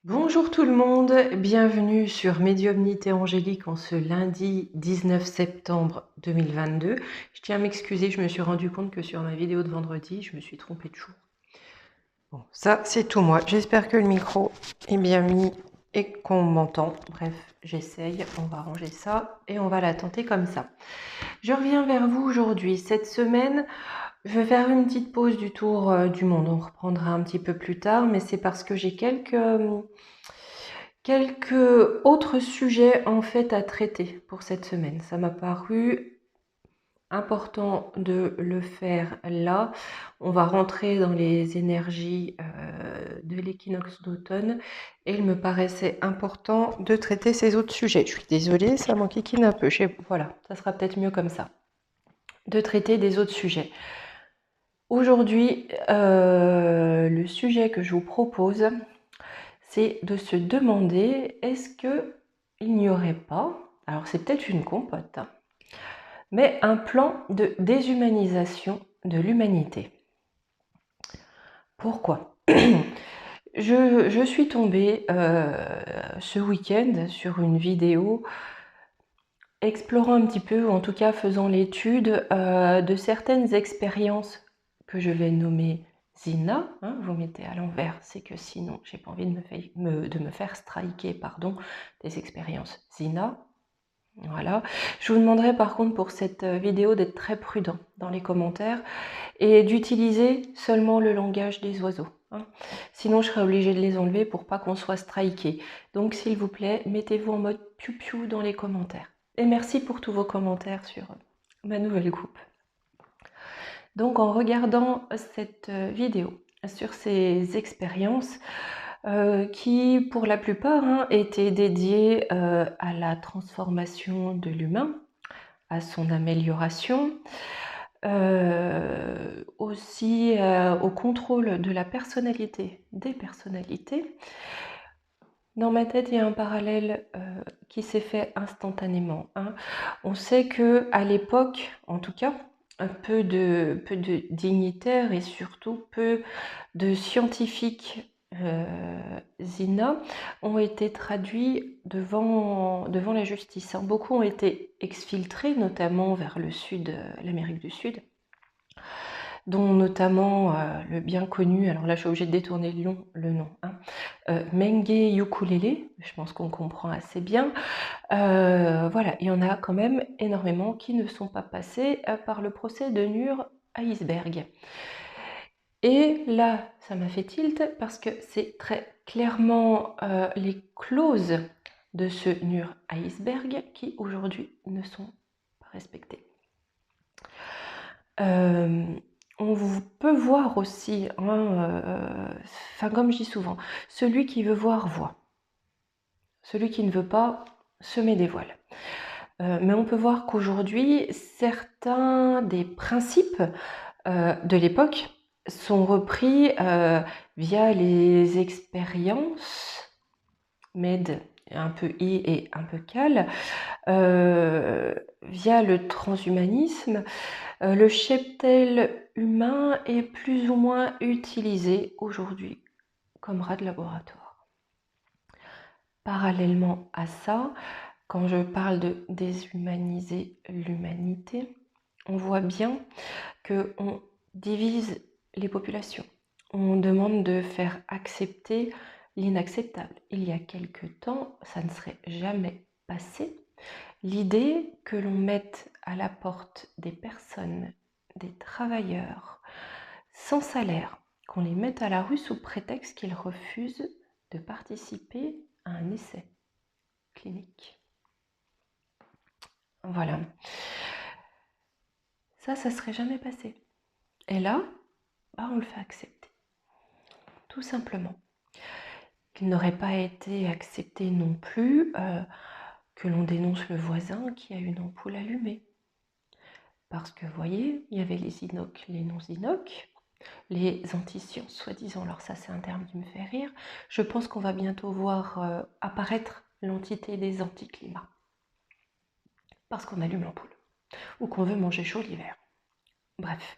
Bonjour tout le monde, bienvenue sur Médiumnité Angélique en ce lundi 19 septembre 2022. Je tiens à m'excuser, je me suis rendu compte que sur ma vidéo de vendredi, je me suis trompée de jour. Bon, ça c'est tout moi. J'espère que le micro est bien mis et qu'on m'entend. Bref, j'essaye, on va ranger ça et on va la tenter comme ça. Je reviens vers vous aujourd'hui. Cette semaine, je vais faire une petite pause du tour du monde. On reprendra un petit peu plus tard, mais c'est parce que j'ai quelques autres sujets en fait à traiter pour cette semaine. Ça m'a paru important de le faire là. On va rentrer dans les énergies de l'équinoxe d'automne et il me paraissait important de traiter ces autres sujets. Je suis désolée, ça m'enquiquine un peu. Voilà, ça sera peut-être mieux comme ça. De traiter des autres sujets. Aujourd'hui, le sujet que je vous propose, c'est de se demander, est-ce qu'il n'y aurait pas, alors c'est peut-être une compote, hein, mais un plan de déshumanisation de l'humanité. Pourquoi? Je suis tombée ce week-end sur une vidéo explorant un petit peu, ou en tout cas faisant l'étude de certaines expériences que je vais nommer Zina, hein, vous mettez à l'envers, c'est que sinon j'ai pas envie de me faire striker, pardon, des expériences Zina. Voilà. Je vous demanderai par contre pour cette vidéo d'être très prudent dans les commentaires et d'utiliser seulement le langage des oiseaux. Hein. Sinon je serai obligée de les enlever pour pas qu'on soit striké. Donc s'il vous plaît, mettez-vous en mode piou-piou dans les commentaires. Et merci pour tous vos commentaires sur ma nouvelle coupe. Donc en regardant cette vidéo sur ces expériences qui pour la plupart étaient dédiées à la transformation de l'humain, à son amélioration, aussi au contrôle de la personnalité, des personnalités. Dans ma tête, il y a un parallèle qui s'est fait instantanément. Hein. On sait que à l'époque, en tout cas, peu de dignitaires et surtout peu de scientifiques Zina ont été traduits devant la justice. Hein. Beaucoup ont été exfiltrés, notamment vers le sud, l'Amérique du Sud, dont notamment le bien connu, alors là je suis obligée de détourner le nom, hein, Menge Ukulele, je pense qu'on comprend assez bien. Voilà, il y en a quand même énormément qui ne sont pas passés par le procès de Nuremberg. Et là, ça m'a fait tilt parce que c'est très clairement les clauses de ce Nuremberg qui aujourd'hui ne sont pas respectées. On peut voir aussi, comme je dis souvent, celui qui veut voir voit. Celui qui ne veut pas se met des voiles. Mais on peut voir qu'aujourd'hui, certains des principes de l'époque sont repris via les expériences med, un peu i et un peu cal, via le transhumanisme. Le cheptel humain est plus ou moins utilisé aujourd'hui comme rat de laboratoire. Parallèlement à ça, quand je parle de déshumaniser l'humanité, on voit bien qu'on divise les populations. On demande de faire accepter l'inacceptable. Il y a quelque temps, ça ne serait jamais passé. L'idée que l'on mette à la porte des personnes, des travailleurs, sans salaire, qu'on les mette à la rue sous prétexte qu'ils refusent de participer à un essai clinique. Voilà. Ça serait jamais passé. Et là, on le fait accepter. Tout simplement. Qu'il n'aurait pas été accepté non plus que l'on dénonce le voisin qui a une ampoule allumée. Parce que, vous voyez, il y avait les inocs, les non-inocs, les anti-sciences, soi-disant. Alors ça, c'est un terme qui me fait rire. Je pense qu'on va bientôt voir apparaître l'entité des anti-climats. Parce qu'on allume l'ampoule. Ou qu'on veut manger chaud l'hiver. Bref.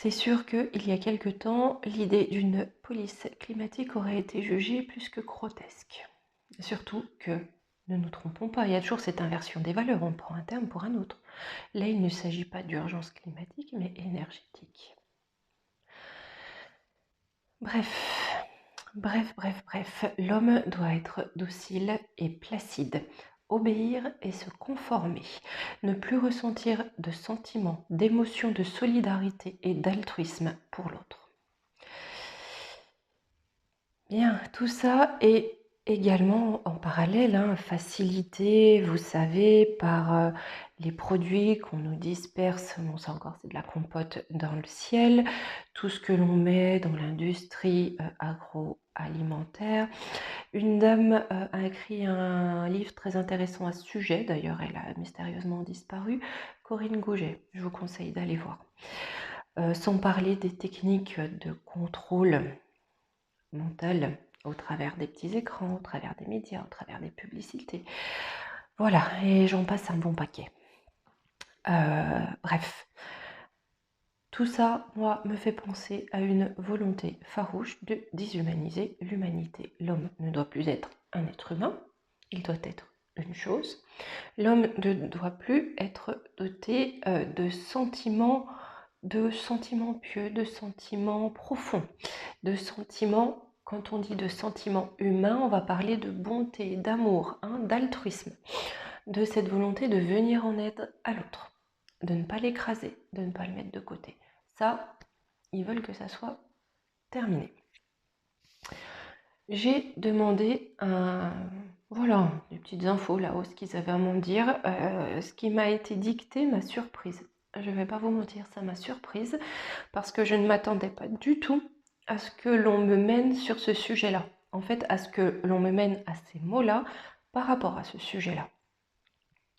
C'est sûr qu'il y a quelque temps, l'idée d'une police climatique aurait été jugée plus que grotesque. Surtout que, ne nous trompons pas, il y a toujours cette inversion des valeurs, on prend un terme pour un autre. Là, il ne s'agit pas d'urgence climatique, mais énergétique. Bref, l'homme doit être docile et placide, obéir et se conformer, ne plus ressentir de sentiments, d'émotions de solidarité et d'altruisme pour l'autre. Bien, tout ça est également en parallèle, facilité, vous savez, par les produits qu'on nous disperse, bon ça encore c'est de la compote dans le ciel, tout ce que l'on met dans l'industrie agroalimentaire. Une dame a écrit un livre très intéressant à ce sujet, d'ailleurs elle a mystérieusement disparu, Corinne Gouget, je vous conseille d'aller voir. Sans parler des techniques de contrôle mental au travers des petits écrans, au travers des médias, au travers des publicités. Voilà, et j'en passe un bon paquet. Bref, tout ça, moi, me fait penser à une volonté farouche de déshumaniser l'humanité. L'homme ne doit plus être un être humain, il doit être une chose. L'homme ne doit plus être doté de sentiments pieux, de sentiments profonds, de sentiments, quand on dit de sentiments humains, on va parler de bonté, d'amour, d'altruisme, de cette volonté de venir en aide à l'autre, de ne pas l'écraser, de ne pas le mettre de côté. Ça, ils veulent que ça soit terminé. J'ai demandé voilà, des petites infos là-haut, ce qu'ils avaient à m'en dire. Ce qui m'a été dicté m'a surprise. Je ne vais pas vous mentir, ça m'a surprise parce que je ne m'attendais pas du tout à ce que l'on me mène sur ce sujet-là. En fait, à ce que l'on me mène à ces mots-là par rapport à ce sujet-là.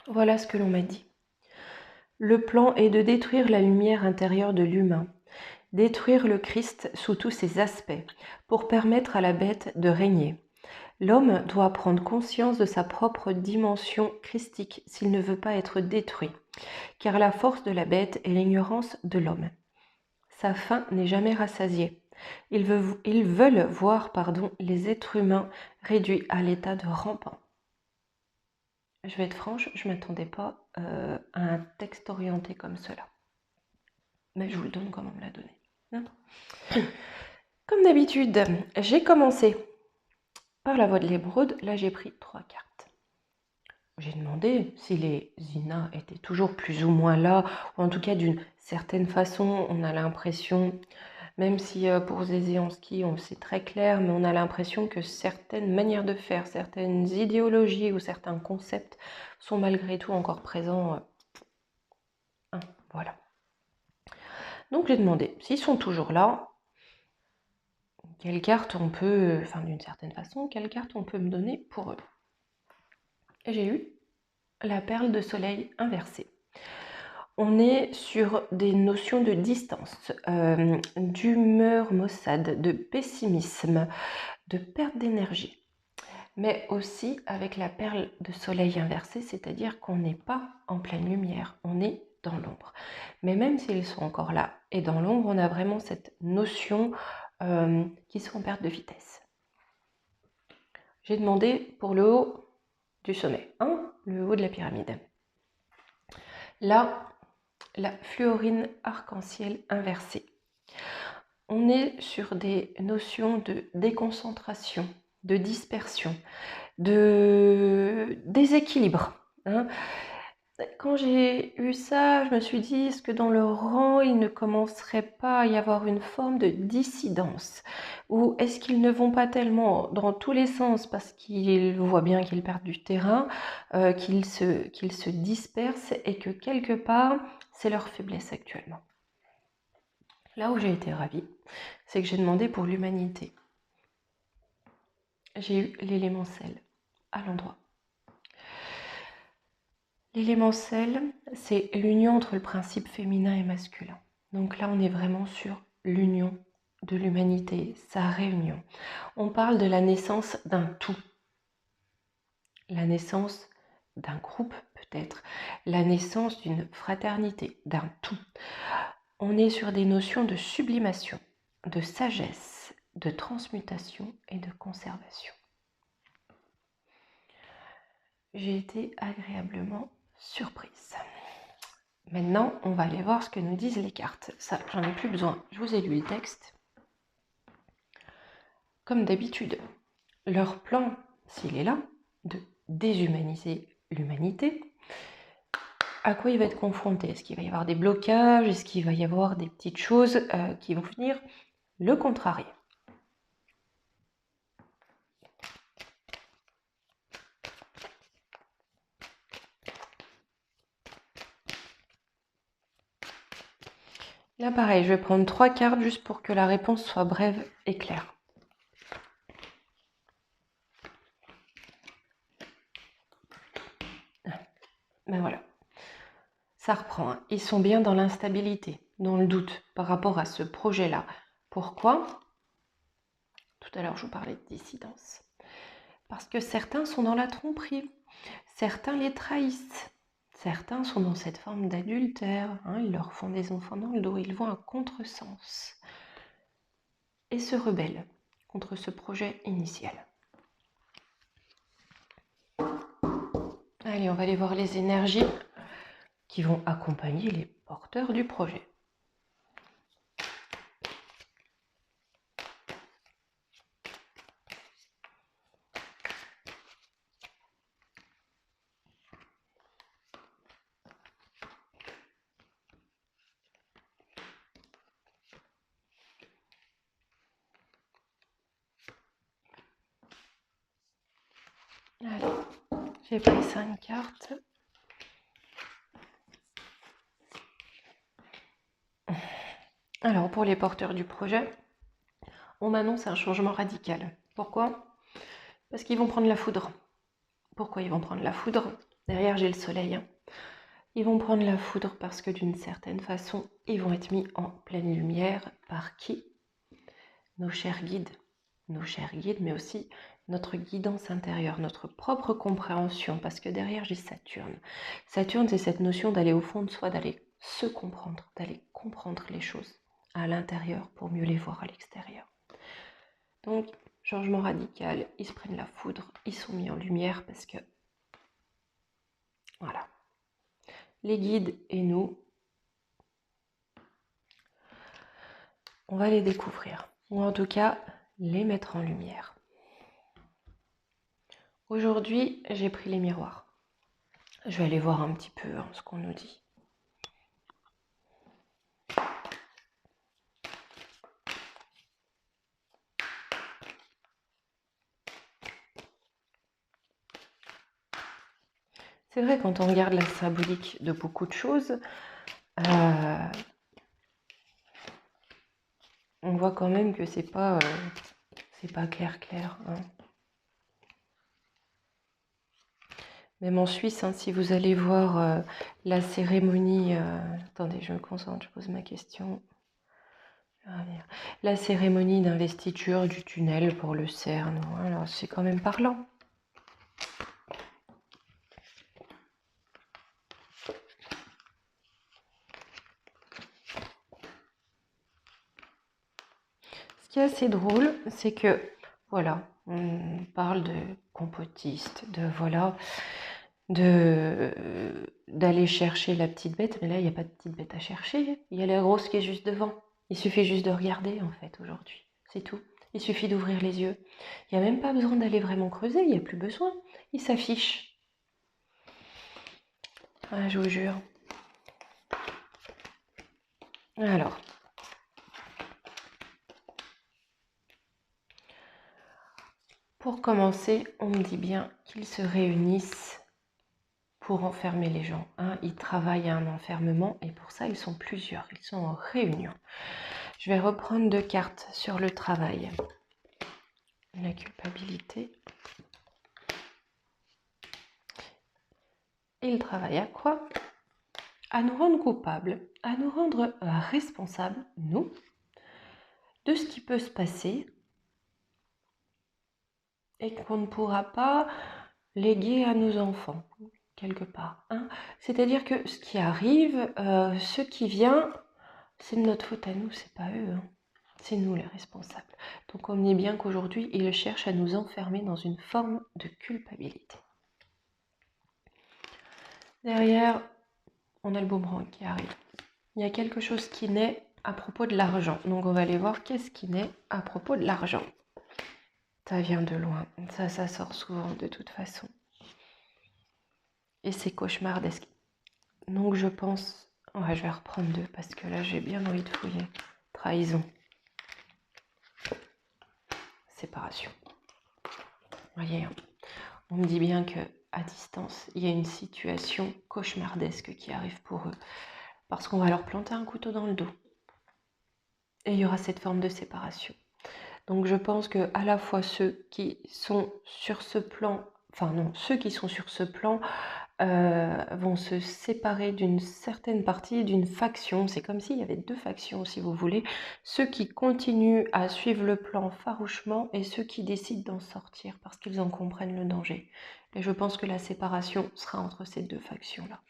Voilà ce que l'on m'a dit. Le plan est de détruire la lumière intérieure de l'humain, détruire le Christ sous tous ses aspects, pour permettre à la bête de régner. L'homme doit prendre conscience de sa propre dimension christique s'il ne veut pas être détruit, car la force de la bête est l'ignorance de l'homme. Sa faim n'est jamais rassasiée. Ils veulent voir les êtres humains réduits à l'état de rampant. Je vais être franche, je ne m'attendais pas à un texte orienté comme cela. Mais je vous le donne comme on me l'a donné. Comme d'habitude, j'ai commencé par la voie de l'émeraude. Là, j'ai pris 3 cartes. J'ai demandé si les Zina étaient toujours plus ou moins là, ou en tout cas d'une certaine façon, on a l'impression, même si pour Zézéansky, c'est très clair, mais on a l'impression que certaines manières de faire, certaines idéologies ou certains concepts sont malgré tout encore présents. Voilà. Donc j'ai demandé s'ils sont toujours là, quelle carte on peut, d'une certaine façon, quelle carte on peut me donner pour eux. Et j'ai eu la perle de soleil inversée. On est sur des notions de distance, d'humeur maussade, de pessimisme, de perte d'énergie. Mais aussi avec la perle de soleil inversée, c'est-à-dire qu'on n'est pas en pleine lumière, on est dans l'ombre. Mais même s'ils sont encore là et dans l'ombre, on a vraiment cette notion qu'ils sont en perte de vitesse. J'ai demandé pour le haut du sommet, le haut de la pyramide. Là, la fluorine arc-en-ciel inversée. On est sur des notions de déconcentration, de dispersion, de déséquilibre. Quand j'ai eu ça, je me suis dit, est-ce que dans le rang, il ne commencerait pas à y avoir une forme de dissidence? Ou est-ce qu'ils ne vont pas tellement dans tous les sens parce qu'ils voient bien qu'ils perdent du terrain, qu'ils se dispersent et que quelque part, c'est leur faiblesse actuellement? Là où j'ai été ravie, c'est que j'ai demandé pour l'humanité. J'ai eu l'élément sel à l'endroit. L'élément sel, c'est l'union entre le principe féminin et masculin. Donc là, on est vraiment sur l'union de l'humanité, sa réunion. On parle de la naissance d'un tout. La naissance d'un groupe, peut-être. La naissance d'une fraternité, d'un tout. on est sur des notions de sublimation, de sagesse, de transmutation et de conservation. J'ai été agréablement surprise. Maintenant, on va aller voir ce que nous disent les cartes. Ça, j'en ai plus besoin. Je vous ai lu le texte. Comme d'habitude, leur plan, s'il est là, de déshumaniser l'humanité, à quoi il va être confronté? Est-ce qu'il va y avoir des blocages? Est-ce qu'il va y avoir des petites choses qui vont venir le contrarier? Là, pareil, je vais prendre 3 cartes juste pour que la réponse soit brève et claire. Ben voilà. Ça reprend, hein. Ils sont bien dans l'instabilité, dans le doute par rapport à ce projet-là. Pourquoi? Tout à l'heure, je vous parlais de dissidence. Parce que certains sont dans la tromperie, certains les trahissent, certains sont dans cette forme d'adultère, hein, ils leur font des enfants dans le dos, ils vont à contresens et se rebellent contre ce projet initial. Allez, on va aller voir les énergies qui vont accompagner les porteurs du projet. Allez, j'ai pris 5 cartes. Alors, pour les porteurs du projet, on m'annonce un changement radical. Pourquoi? Parce qu'ils vont prendre la foudre. Pourquoi ils vont prendre la foudre? Derrière, j'ai le soleil. Ils vont prendre la foudre parce que d'une certaine façon, ils vont être mis en pleine lumière par qui? Nos chers guides, mais aussi notre guidance intérieure, notre propre compréhension, parce que derrière, j'ai Saturne. Saturne, c'est cette notion d'aller au fond de soi, d'aller se comprendre, d'aller comprendre les choses à l'intérieur pour mieux les voir à l'extérieur. Donc, changement radical, ils se prennent la foudre, ils sont mis en lumière parce que, voilà, les guides et nous, on va les découvrir, ou en tout cas, les mettre en lumière. Aujourd'hui, j'ai pris les miroirs. Je vais aller voir un petit peu ce qu'on nous dit. C'est vrai, quand on regarde la symbolique de beaucoup de choses, on voit quand même que c'est pas clair. Hein. Même en Suisse, hein, si vous allez voir la cérémonie... attendez, je me concentre, je pose ma question. La cérémonie d'investiture du tunnel pour le CERN, alors c'est quand même parlant. Ce qui est assez drôle, c'est que, voilà, on parle de complotistes, d'aller chercher la petite bête, mais là, il n'y a pas de petite bête à chercher. Il y a la grosse qui est juste devant. Il suffit juste de regarder, en fait, aujourd'hui. C'est tout. Il suffit d'ouvrir les yeux. Il n'y a même pas besoin d'aller vraiment creuser, il n'y a plus besoin. Il s'affiche. Ah, je vous jure. Alors. Pour commencer, on me dit bien qu'ils se réunissent pour enfermer les gens. Hein. Ils travaillent à un enfermement et pour ça, ils sont plusieurs. Ils sont en réunion. Je vais reprendre 2 cartes sur le travail. La culpabilité. Ils travaillent à quoi? À nous rendre coupables, à nous rendre responsables, nous, de ce qui peut se passer et qu'on ne pourra pas léguer à nos enfants, quelque part. Hein. C'est-à-dire que ce qui arrive, ce qui vient, c'est de notre faute à nous, c'est pas eux, hein. C'est nous les responsables. Donc on est bien qu'aujourd'hui, ils cherchent à nous enfermer dans une forme de culpabilité. Derrière, on a le boomerang qui arrive. Il y a quelque chose qui naît à propos de l'argent. Donc on va aller voir qu'est-ce qui naît à propos de l'argent. Ça vient de loin. Ça sort souvent de toute façon. Et c'est cauchemardesque. Donc je pense... Ouais, je vais reprendre 2 parce que là j'ai bien envie de fouiller. Trahison. Séparation. Voyez, on me dit bien que à distance, il y a une situation cauchemardesque qui arrive pour eux. Parce qu'on va leur planter un couteau dans le dos. Et il y aura cette forme de séparation. Donc je pense que à la fois ceux qui sont sur ce plan, ceux qui sont sur ce plan vont se séparer d'une certaine partie, d'une faction. C'est comme s'il y avait 2 factions, si vous voulez. Ceux qui continuent à suivre le plan farouchement et ceux qui décident d'en sortir parce qu'ils en comprennent le danger. Et je pense que la séparation sera entre ces 2 factions-là.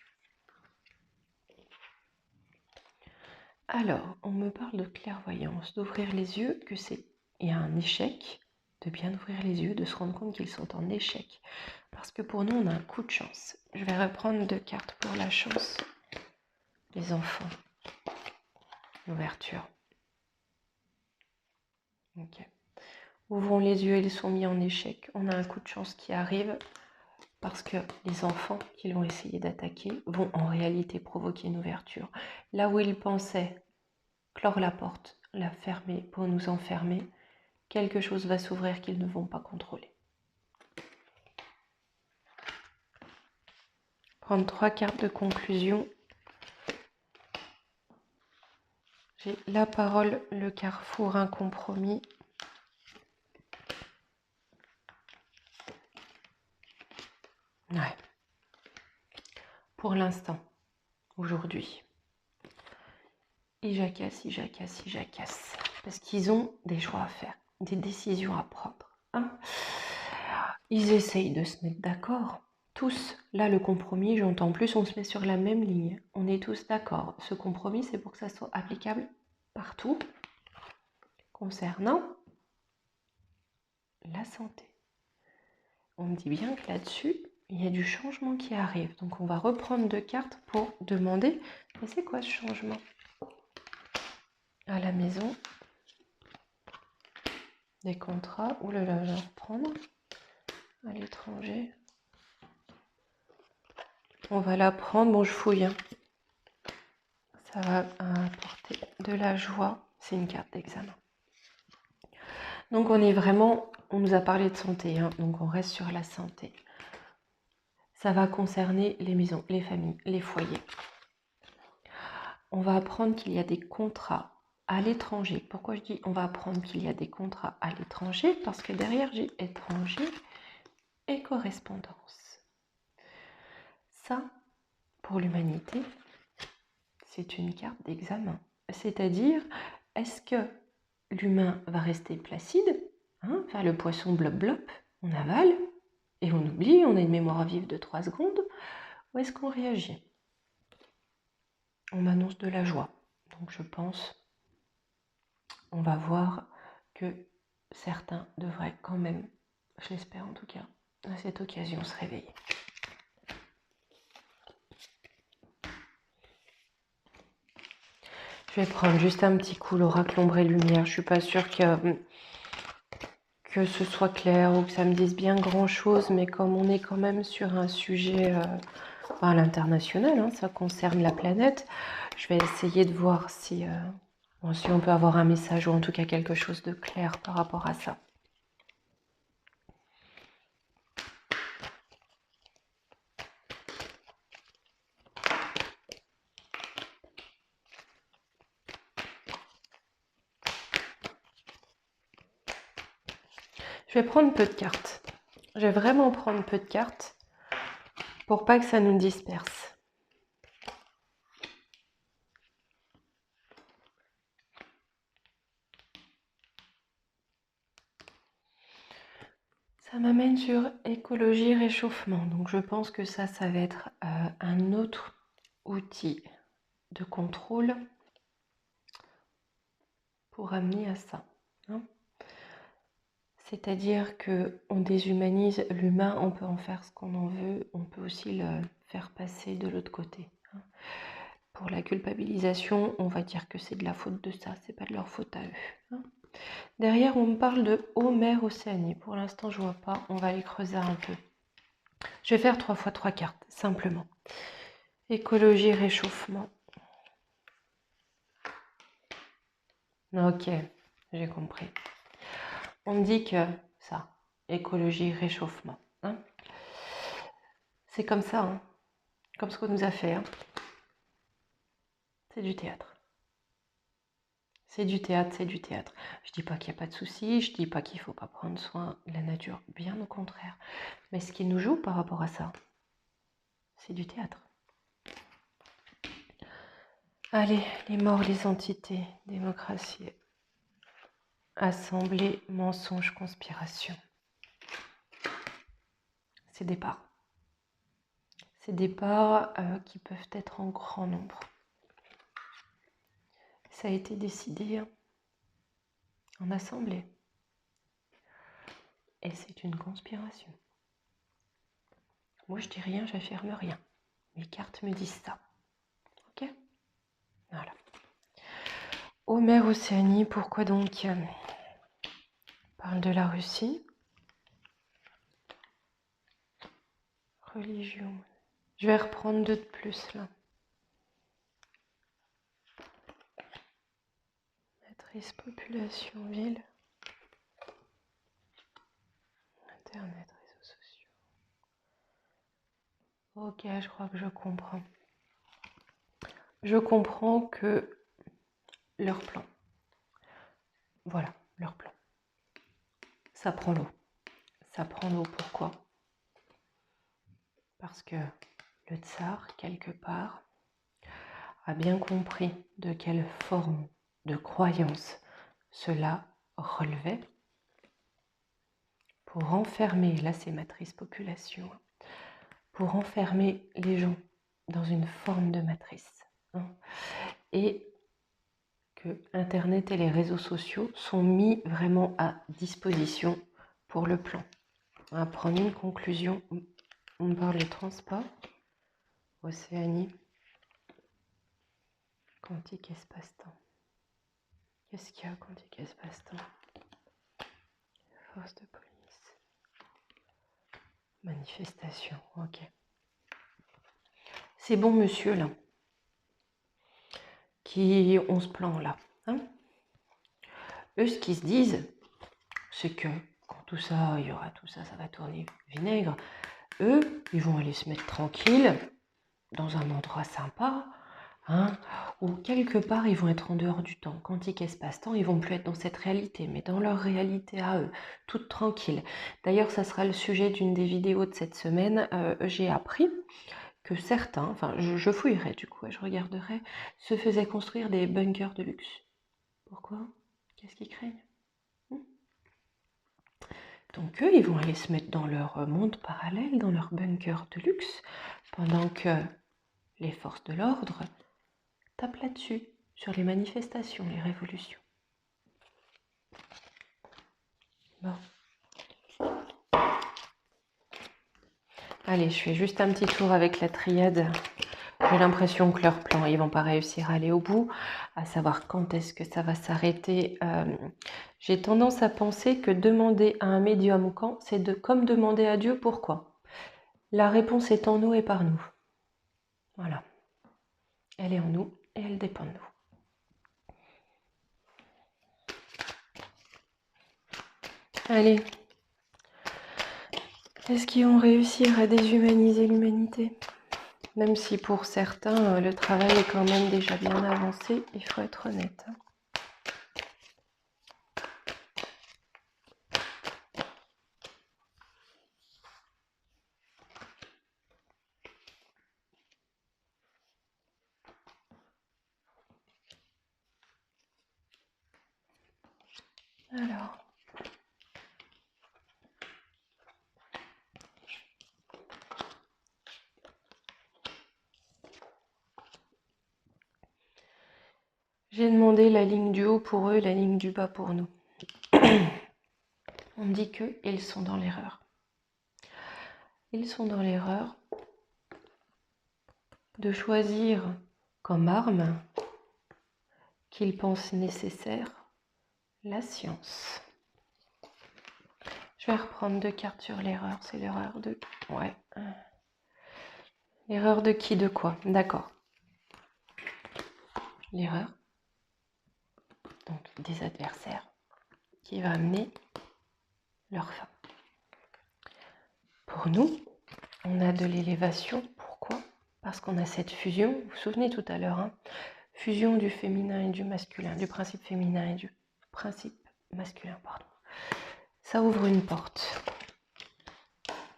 Alors, on me parle de clairvoyance, d'ouvrir les yeux, que c'est... Il y a un échec, de bien ouvrir les yeux, de se rendre compte qu'ils sont en échec. Parce que pour nous, on a un coup de chance. Je vais reprendre 2 cartes pour la chance. Les enfants. L'ouverture. Ok. Ouvrons les yeux, ils sont mis en échec. On a un coup de chance qui arrive parce que les enfants qu'ils vont essayer d'attaquer vont en réalité provoquer une ouverture. Là où ils pensaient clore la porte, la fermer pour nous enfermer, quelque chose va s'ouvrir qu'ils ne vont pas contrôler. Prendre 3 cartes de conclusion. J'ai la parole, le carrefour, un compromis. Ouais. Pour l'instant, aujourd'hui, ils jacassent. Parce qu'ils ont des choix à faire, des décisions à prendre. Hein, ils essayent de se mettre d'accord. Tous, là le compromis, j'entends plus, on se met sur la même ligne. On est tous d'accord. Ce compromis, c'est pour que ça soit applicable partout concernant la santé. On me dit bien que là-dessus, il y a du changement qui arrive. Donc on va reprendre 2 cartes pour demander, mais c'est quoi ce changement? À la maison, des contrats, ou le je vais reprendre. À l'étranger. On va la prendre, bon je fouille. Hein. Ça va apporter de la joie. C'est une carte d'examen. Donc on est vraiment, on nous a parlé de santé, hein, donc on reste sur la santé. Ça va concerner les maisons, les familles, les foyers. On va apprendre qu'il y a des contrats à l'étranger. Pourquoi je dis on va apprendre qu'il y a des contrats à l'étranger? Parce que derrière j'ai étranger et correspondance. Ça, pour l'humanité, c'est une carte d'examen. C'est-à-dire, est-ce que l'humain va rester placide, hein, faire le poisson blop-blop, on avale, et on oublie, on a une mémoire vive de 3 secondes, ou est-ce qu'on réagit? On m'annonce de la joie. Donc je pense, on va voir que certains devraient quand même, je l'espère en tout cas, à cette occasion se réveiller. Je vais prendre juste un petit coup l'oracle ombre et lumière. Je suis pas sûre que ce soit clair ou que ça me dise bien grand chose, mais comme on est quand même sur un sujet à l'international, hein, ça concerne la planète, je vais essayer de voir si on peut avoir un message ou en tout cas quelque chose de clair par rapport à ça. Je vais prendre peu de cartes. Je vais vraiment prendre peu de cartes pour pas que ça nous disperse. Ça m'amène sur écologie, réchauffement. Donc je pense que ça va être un autre outil de contrôle pour amener à ça. Hein. C'est-à-dire qu'on déshumanise l'humain, on peut en faire ce qu'on en veut, on peut aussi le faire passer de l'autre côté. Hein. Pour la culpabilisation, on va dire que c'est de la faute de ça, c'est pas de leur faute à eux. Hein. Derrière, on me parle de eau, mer, Océanie. Pour l'instant, je vois pas, on va aller creuser un peu. Je vais faire 3 fois 3 cartes, simplement. Écologie, réchauffement. Ok, j'ai compris. On me dit que ça, écologie, réchauffement. Hein. C'est comme ça, hein. Comme ce qu'on nous a fait. Hein. C'est du théâtre. C'est du théâtre, c'est du théâtre. Je dis pas qu'il n'y a pas de souci, je dis pas qu'il faut pas prendre soin de la nature, bien au contraire. Mais ce qui nous joue par rapport à ça, c'est du théâtre. Allez, les morts, les entités, démocratie, assemblée, mensonge, conspiration. C'est des parts. C'est des parts qui peuvent être en grand nombre. Ça a été décidé en assemblée. Et c'est une conspiration. Moi, je dis rien, j'affirme rien. Mes cartes me disent ça. Ok ? Voilà. Ô mer Océanie, pourquoi donc parle de la Russie. Religion. Je vais reprendre 2 de plus là. Matrice, population, ville. Internet, réseaux sociaux. Ok, je crois que je comprends. Je comprends que leur plan. Voilà, leur plan. Ça prend l'eau. Ça prend l'eau, pourquoi ? Parce que le tsar, quelque part, a bien compris de quelle forme de croyance cela relevait pour enfermer, là c'est matrice population, pour enfermer les gens dans une forme de matrice. Hein, et que Internet et les réseaux sociaux sont mis vraiment à disposition pour le plan. On va prendre une conclusion. On parle de transport, Océanie, quantique espace-temps. Qu'est-ce qu'il y a, quantique espace-temps? Force de police. Manifestation, ok. Ces bons monsieur là, qui ont ce plan là, hein, eux ce qu'ils se disent, c'est que quand tout ça, il y aura tout ça, ça va tourner vinaigre, eux, ils vont aller se mettre tranquilles dans un endroit sympa, hein, où quelque part ils vont être en dehors du temps. Quantique espace-temps, ils vont plus être dans cette réalité, mais dans leur réalité à eux, toute tranquille. D'ailleurs, ça sera le sujet d'une des vidéos de cette semaine. J'ai appris que certains, enfin je fouillerai du coup, je regarderai, se faisaient construire des bunkers de luxe. Pourquoi? Qu'est-ce qu'ils craignent? Donc eux, ils vont aller se mettre dans leur monde parallèle, dans leur bunker de luxe, pendant que les forces de l'ordre tapent là-dessus, sur les manifestations, les révolutions. Bon. Allez, je fais juste un petit tour avec la triade. J'ai l'impression que leur plan, ils vont pas réussir à aller au bout, à savoir quand est-ce que ça va s'arrêter. J'ai tendance à penser que demander à un médium quand, c'est comme demander à Dieu pourquoi. La réponse est en nous et par nous. Voilà. Elle est en nous et elle dépend de nous. Allez. Est-ce qu'ils vont réussir à déshumaniser l'humanité? Même si pour certains, le travail est quand même déjà bien avancé, il faut être honnête. Alors, J'ai demandé la ligne du haut pour eux, la ligne du bas pour nous. On me dit qu'ils sont dans l'erreur. Ils sont dans l'erreur de choisir comme arme qu'ils pensent nécessaire la science. Je vais reprendre 2 cartes sur l'erreur. C'est l'erreur de... Ouais. L'erreur de qui, de quoi? D'accord. L'erreur, donc des adversaires, qui va amener leur fin. Pour nous, on a de l'élévation. Pourquoi? Parce qu'on a cette fusion. Vous vous souvenez tout à l'heure, hein, fusion du féminin et du masculin, du principe féminin et du principe masculin, pardon. Ça ouvre une porte.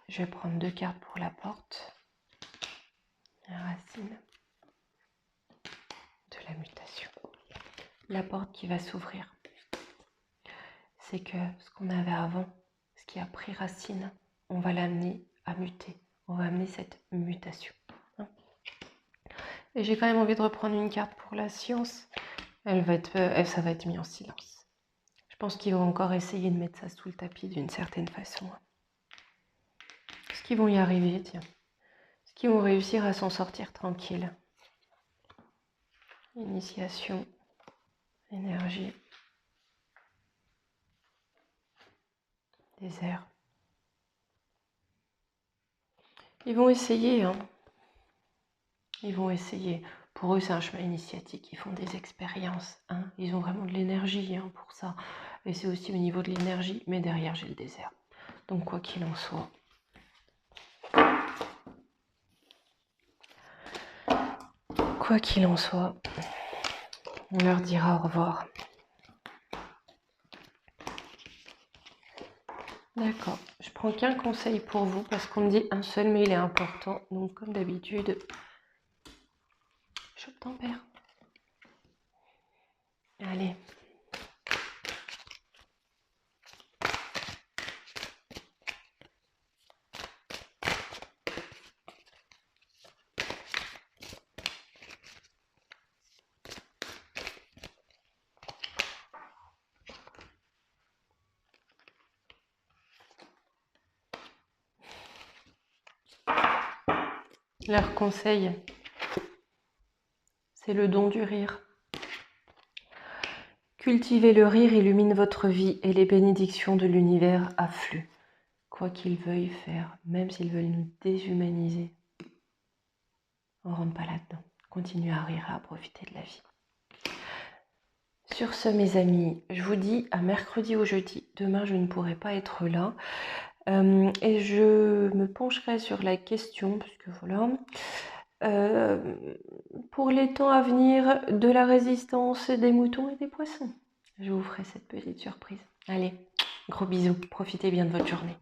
Je vais prendre 2 cartes pour la porte. La racine de la mutation. La porte qui va s'ouvrir. C'est que ce qu'on avait avant, ce qui a pris racine, on va l'amener à muter. On va amener cette mutation. Et j'ai quand même envie de reprendre une carte pour la science. Ça va être mis en silence. Je pense qu'ils vont encore essayer de mettre ça sous le tapis d'une certaine façon. Est-ce qu'ils vont y arriver, tiens? Est-ce qu'ils vont réussir à s'en sortir tranquille? Initiation, énergie, désert. Ils vont essayer, hein. Ils vont essayer. Pour eux, c'est un chemin initiatique. Ils font des expériences, hein. Ils ont vraiment de l'énergie, hein, pour ça. Et c'est aussi au niveau de l'énergie. Mais derrière, j'ai le désert. Donc, quoi qu'il en soit. Quoi qu'il en soit, on leur dira au revoir. D'accord. Je prends qu'un conseil pour vous parce qu'on me dit un seul, mais il est important. Donc, comme d'habitude, je tempère. Allez. Leur conseil, c'est le don du rire. Cultivez le rire, illumine votre vie et les bénédictions de l'univers affluent. Quoi qu'ils veuillent faire, même s'ils veulent nous déshumaniser, on ne rentre pas là-dedans. Continuez à rire et à profiter de la vie. Sur ce, mes amis, je vous dis à mercredi ou jeudi. Demain, je ne pourrai pas être là. Et je me pencherai sur la question, puisque voilà, pour les temps à venir, de la résistance des moutons et des poissons. Je vous ferai cette petite surprise. Allez, gros bisous, profitez bien de votre journée.